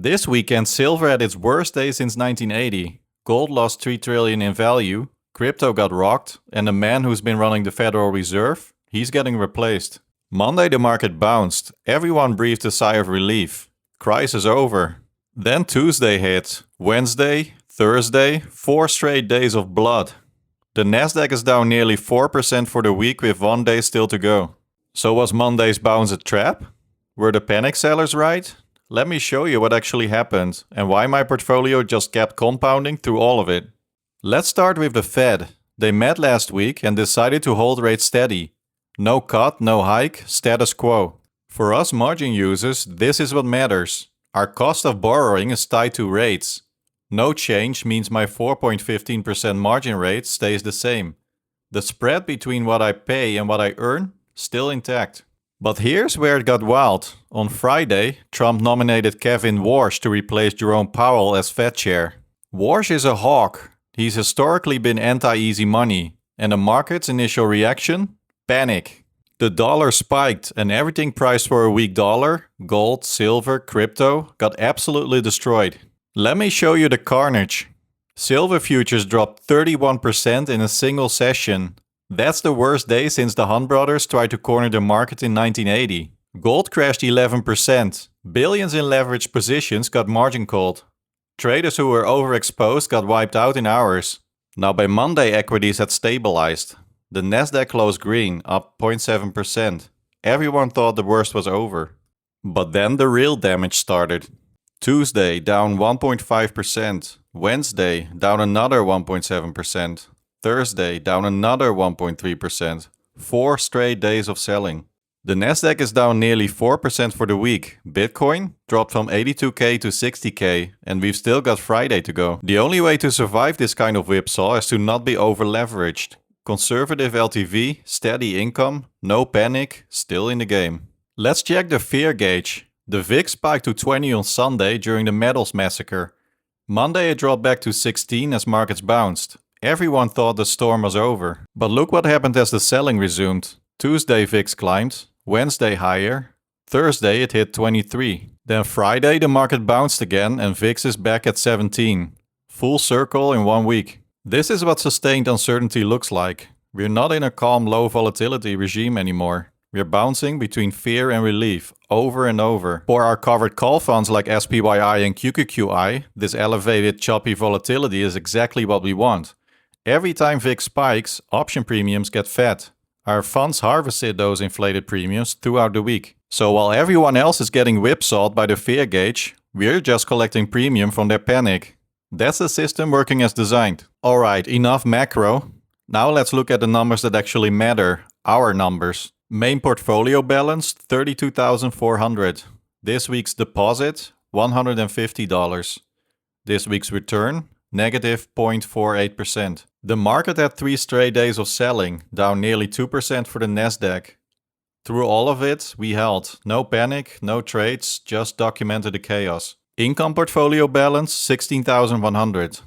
This weekend, silver had its worst day since 1980. Gold lost 3 trillion in value, crypto got rocked, and the man who's been running the Federal Reserve, he's getting replaced. Monday the market bounced. Everyone breathed a sigh of relief. Crisis over. Then Tuesday hit. Wednesday, Thursday, 4 straight days of blood. The Nasdaq is down nearly 4% for the week with 1 day still to go. So was Monday's bounce a trap? Were the panic sellers right? Let me show you what actually happened and why my portfolio just kept compounding through all of it. Let's start with the Fed. They met last week and decided to hold rates steady. No cut, no hike, status quo. For us margin users, this is what matters. Our cost of borrowing is tied to rates. No change means my 4.15% margin rate stays the same. The spread between what I pay and what I earn, still intact. But here's where it got wild. On Friday, Trump nominated Kevin Warsh to replace Jerome Powell as Fed chair. Warsh is a hawk. He's historically been anti-easy money. And the market's initial reaction? Panic. The dollar spiked and everything priced for a weak dollar, gold, silver, crypto, got absolutely destroyed. Let me show you the carnage. Silver futures dropped 31% in a single session. That's the worst day since the Hunt brothers tried to corner the market in 1980. Gold crashed 11%. Billions in leveraged positions got margin called. Traders who were overexposed got wiped out in hours. Now by Monday, equities had stabilized. The Nasdaq closed green, up 0.7%. Everyone thought the worst was over. But then the real damage started. Tuesday down 1.5%. Wednesday down another 1.7%. Thursday down another 1.3%. 4 straight days of selling. The Nasdaq is down nearly 4% for the week. Bitcoin dropped from 82k to 60k, and we've still got Friday to go. The only way to survive this kind of whipsaw is to not be over leveraged. Conservative LTV, steady income, no panic, still in the game. Let's check the fear gauge. The VIX spiked to 20 on Sunday during the Metals Massacre. Monday it dropped back to 16 as markets bounced. Everyone thought the storm was over. But look what happened as the selling resumed. Tuesday VIX climbed, Wednesday higher, Thursday it hit 23. Then Friday the market bounced again and VIX is back at 17. Full circle in 1 week. This is what sustained uncertainty looks like. We're not in a calm low volatility regime anymore. We're bouncing between fear and relief over and over. For our covered call funds like SPYI and QQQI, this elevated choppy volatility is exactly what we want. Every time VIX spikes, option premiums get fed. Our funds harvested those inflated premiums throughout the week. So while everyone else is getting whipsawed by the fear gauge, we're just collecting premium from their panic. That's the system working as designed. Alright, enough macro. Now let's look at the numbers that actually matter, our numbers. Main portfolio balance, $32,400. This week's deposit, $150. This week's return, negative 0.48%. The market had 3 straight days of selling, down nearly 2% for the Nasdaq. Through all of it, we held. No panic, no trades, just documented the chaos. Income portfolio balance, $16,100.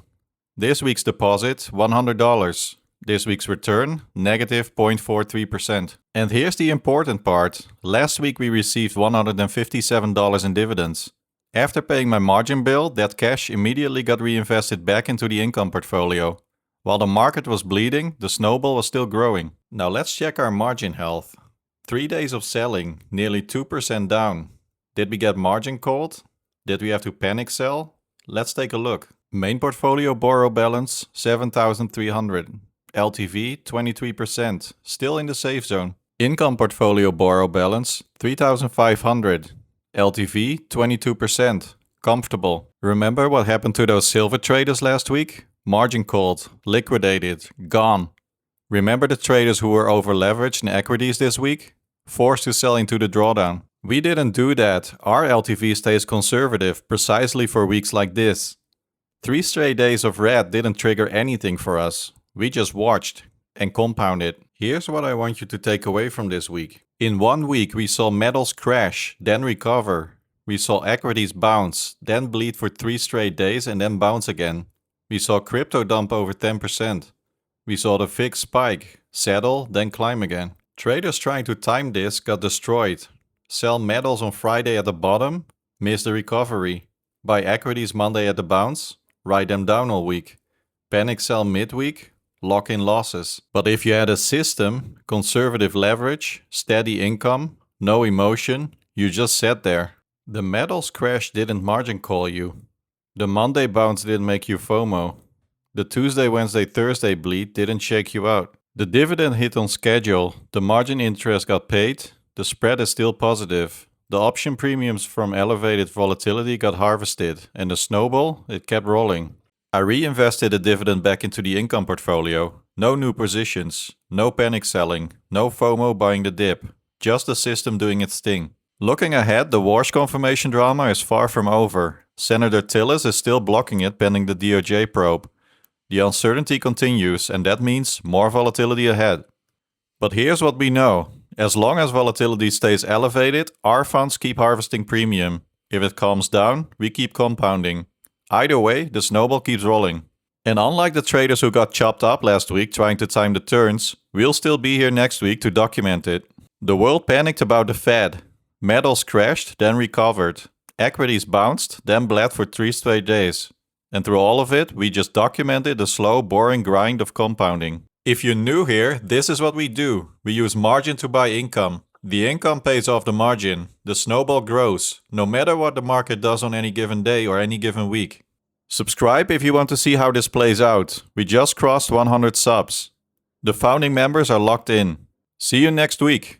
This week's deposit, $100. This week's return, negative 0.43%. And here's the important part. Last week we received $157 in dividends. After paying my margin bill, that cash immediately got reinvested back into the income portfolio. While the market was bleeding, the snowball was still growing. Now let's check our margin health. 3 days of selling, nearly 2% down. Did we get margin called? Did we have to panic sell? Let's take a look. Main portfolio borrow balance, $7,300. LTV, 23%, still in the safe zone. Income portfolio borrow balance, $3,500. LTV, 22%, comfortable. Remember what happened to those silver traders last week? Margin called, liquidated, gone. Remember the traders who were over leveraged in equities this week? Forced to sell into the drawdown. We didn't do that. Our LTV stays conservative precisely for weeks like this. 3 straight days of red didn't trigger anything for us. We just watched and compounded. Here's what I want you to take away from this week. In 1 week we saw metals crash, then recover. We saw equities bounce, then bleed for 3 straight days and then bounce again. We saw crypto dump over 10%. We saw the VIX spike, settle, then climb again. Traders trying to time this got destroyed. Sell metals on Friday at the bottom, miss the recovery. Buy equities Monday at the bounce, write them down all week. Panic sell midweek, lock in losses. But if you had a system, conservative leverage, steady income, no emotion, you just sat there. The metals crash didn't margin call you. The Monday bounce didn't make you FOMO. The Tuesday, Wednesday, Thursday bleed didn't shake you out. The dividend hit on schedule, the margin interest got paid, the spread is still positive. The option premiums from elevated volatility got harvested, and the snowball, it kept rolling. I reinvested the dividend back into the income portfolio. No new positions, no panic selling, no FOMO buying the dip. Just the system doing its thing. Looking ahead, the Warsh confirmation drama is far from over. Senator Tillis is still blocking it pending the DOJ probe. The uncertainty continues, and that means more volatility ahead. But here's what we know. As long as volatility stays elevated, our funds keep harvesting premium. If it calms down, we keep compounding. Either way, the snowball keeps rolling. And unlike the traders who got chopped up last week trying to time the turns, we'll still be here next week to document it. The world panicked about the Fed. Metals crashed, then recovered. Equities bounced, then bled for 3 straight days. And through all of it, we just documented the slow, boring grind of compounding. If you're new here, this is what we do. We use margin to buy income. The income pays off the margin. The snowball grows, no matter what the market does on any given day or any given week. Subscribe if you want to see how this plays out. We just crossed 100 subs. The founding members are locked in. See you next week.